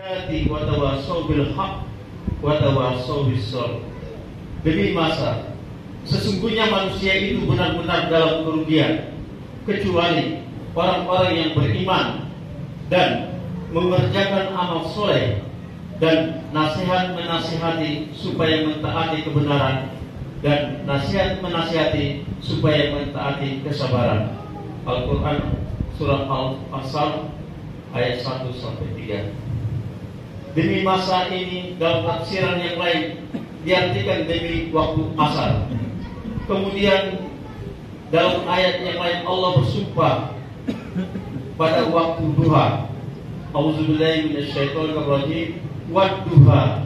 wa tawassaw bil haqq wa tawassaw bis sabr. Demi masa, sesungguhnya manusia itu benar-benar dalam kerugian, kecuali orang-orang yang beriman dan mengerjakan amal soleh dan nasihat menasihati supaya mentaati kebenaran dan nasihat menasihati supaya mentaati kesabaran. Al-Quran Surah Al-Asr ayat 1-3. Demi masa ini dalam tafsiran yang lain diartikan demi waktu asar. Kemudian dalam ayat yang lain Allah bersumpah pada waktu duha. Auzubillahi minasyaitonirrajim. Wadduha,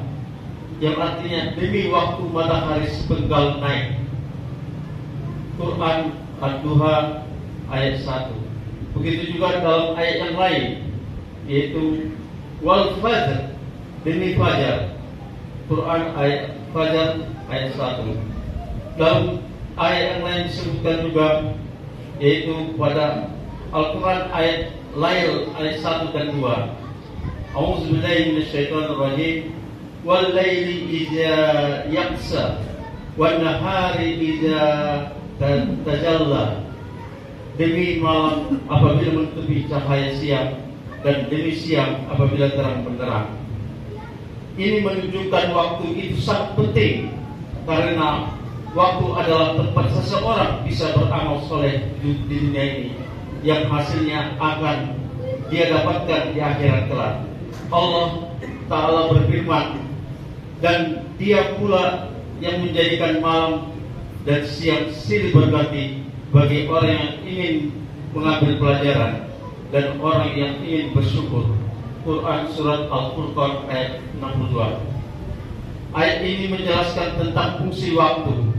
yang artinya demi waktu matahari sepenggal naik. Quran Ad-Duha ayat 1. Begitu juga dalam ayat yang lain, yaitu wal fajr, demi fajar. Quran ayat fajar ayat 1. Dalam ayat yang lain disebutkan juga, yaitu pada Al-Quran ayat Lail ayat 1 dan 2. A'udzubillahi minasyaitonirrajim. Wal laili idza yaqsa wan nahari idza tajalla. Demi malam apabila menutupi cahaya siang dan demi siang apabila terang benderang. Ini menunjukkan waktu itu sangat penting, karena waktu adalah tempat seseorang bisa beramal soleh di dunia ini, yang hasilnya akan dia dapatkan di akhirat kelak. Allah Ta'ala berfirman, dan dia pula yang menjadikan malam dan siang silih berganti bagi orang yang ingin mengambil pelajaran dan orang yang ingin bersyukur. Quran Surat Al-Furqan ayat 62. Ayat ini menjelaskan tentang fungsi waktu.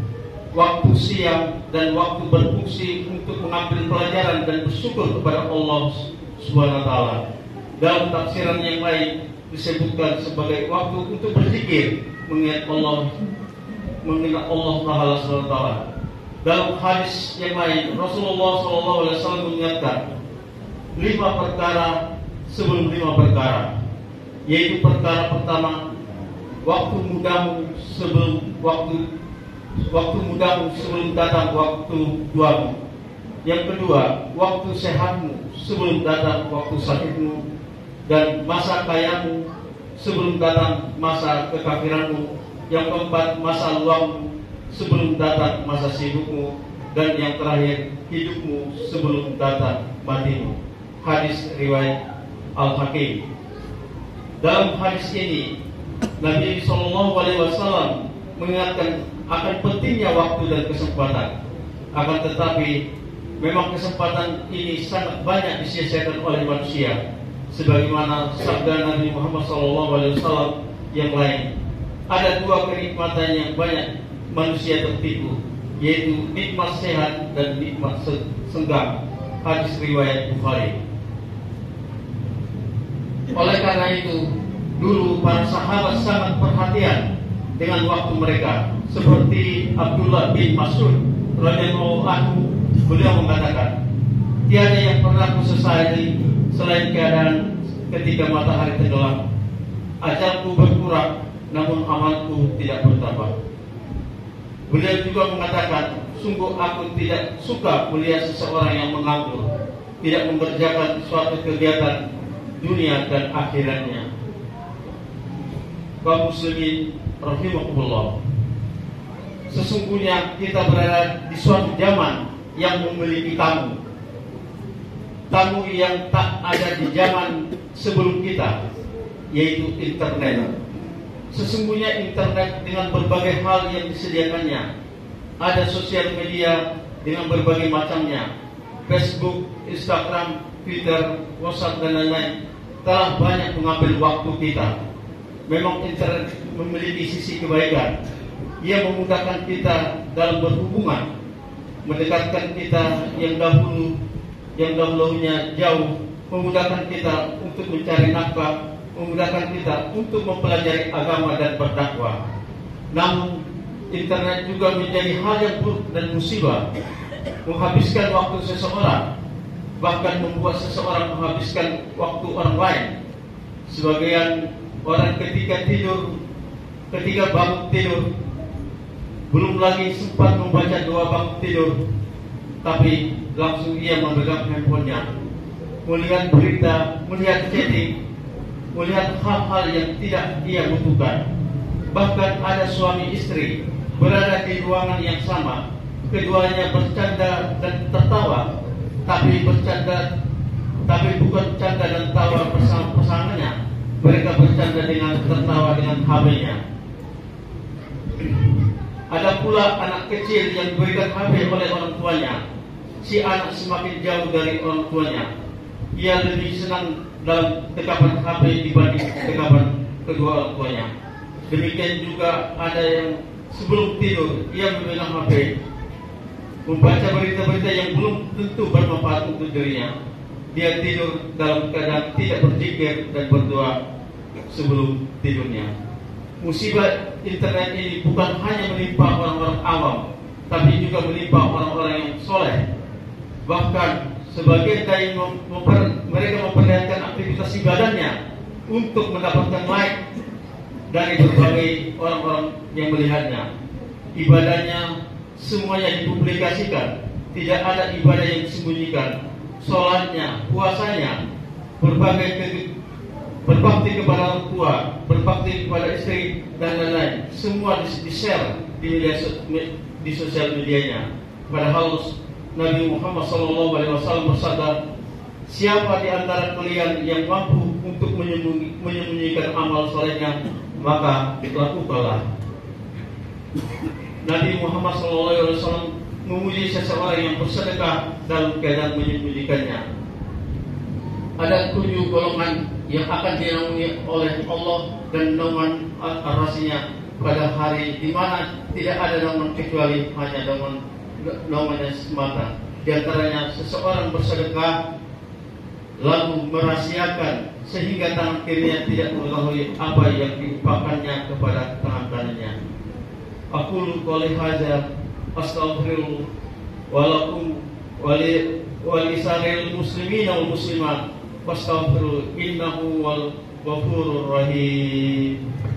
Waktu siang dan waktu berfungsi untuk mengambil pelajaran dan bersyukur kepada Allah Subhanahu wa Ta'ala. Dalam tafsiran yang lain disebutkan sebagai waktu untuk berzikir, mengingat Allah Ta'ala Subhanahu wa Ta'ala. Dalam hadis yang lain Rasulullah SAW mengingatkan 5 perkara sebelum 5 perkara, yaitu perkara pertama, waktu mudamu sebelum datang waktu tuamu. Yang kedua, waktu sehatmu sebelum datang waktu sakitmu, dan masa kayamu sebelum datang masa kekafiranmu. Yang keempat, masa luangmu sebelum datang masa sibukmu, dan yang terakhir, hidupmu sebelum datang matimu. Hadis riwayat Al-Hakim. Dalam hadis ini Nabi SAW mengingatkan akan pentingnya waktu dan kesempatan. Akan tetapi memang kesempatan ini sangat banyak disia-siakan oleh manusia, sebagaimana sabda Nabi Muhammad SAW yang lain. Ada 2 kenikmatan yang banyak manusia tertipu, yaitu nikmat sehat dan nikmat senggang. Hadis riwayat Bukhari. Oleh karena itu, dulu para sahabat sangat perhatian dengan waktu mereka. Seperti Abdullah bin Mas'ud radhiyallahu anhu, beliau mengatakan, tiada yang pernah kusesali selain keadaan ketika matahari tenggelam. Ajalku berkurang, namun amalku tidak bertambah. Beliau juga mengatakan, sungguh aku tidak suka melihat seseorang yang menganggur, tidak mengerjakan suatu kegiatan dunia dan akhiratnya. Kaum muslimin rahimakumullah, sesungguhnya kita berada di suatu zaman yang memiliki tamu yang tak ada di zaman sebelum kita, yaitu internet. Sesungguhnya internet dengan berbagai hal yang disediakannya, ada sosial media dengan berbagai macamnya, Facebook, Instagram, Twitter, WhatsApp dan lain-lain, telah banyak mengambil waktu kita. Memang internet memiliki sisi kebaikan. Ia memudahkan kita dalam berhubungan, mendekatkan kita yang dahulunya jauh, memudahkan kita untuk mencari nafkah, memudahkan kita untuk mempelajari agama dan berdakwah. Namun internet juga menjadi hal yang buruk dan musibah, menghabiskan waktu seseorang, bahkan membuat seseorang menghabiskan waktu orang lain. Sebagian orang ketika bangun tidur, belum lagi sempat membaca doa bangun tidur, tapi langsung ia memegang handphonenya, melihat berita, melihat chatting, melihat hal-hal yang tidak ia butuhkan. Bahkan ada suami istri berada di ruangan yang sama, keduanya bercanda dan tertawa, tapi bukan canda dan tawa pasangannya. Mereka bercanda dengan tertawa dengan HP-nya. Ada pula anak kecil yang diberikan HP oleh orang tuanya. Si anak semakin jauh dari orang tuanya. Ia lebih senang dalam dekapan HP dibanding dekapan kedua orang tuanya. Demikian juga ada yang sebelum tidur ia memegang HP, membaca berita-berita yang belum tentu bermanfaat untuk dirinya. Dia tidur dalam keadaan tidak berzikir dan berdoa sebelum tidurnya. Musibah internet ini bukan hanya menimpa orang-orang awam, tapi juga menimpa orang-orang yang soleh. Bahkan sebagian dari mereka memperlihatkan aktivitas ibadahnya untuk mendapatkan like dari berbagai orang-orang yang melihatnya. Ibadahnya semuanya dipublikasikan, tidak ada ibadah yang disembunyikan. Sholatnya, puasanya, berbakti kepada orang tua, berbakti kepada istri dan lain-lain, semua di-share di sosial medianya. Padahal Nabi Muhammad SAW bersabda, siapa di antara kalian yang mampu untuk menyembunyikan amal solehnya, maka lakukanlah. Nabi Muhammad SAW memuji seseorang yang bersedekah dalam keadaan menyembunyikannya. Ada 7 golongan yang akan dinaungi oleh Allah dan naungan arasinya pada hari di mana tidak ada naungan kecuali hanya naungannya semata. Di antaranya seseorang bersedekah lalu merahasiakan sehingga tangan kirinya tidak mengetahui apa yang diumpahkannya kepada tangan kanannya. Aqulu qouli hadza astaghfirullah wa lakum wa lisa'iril muslimina wal muslimat wastaghfiruhu innahu wal ghafurur rahim.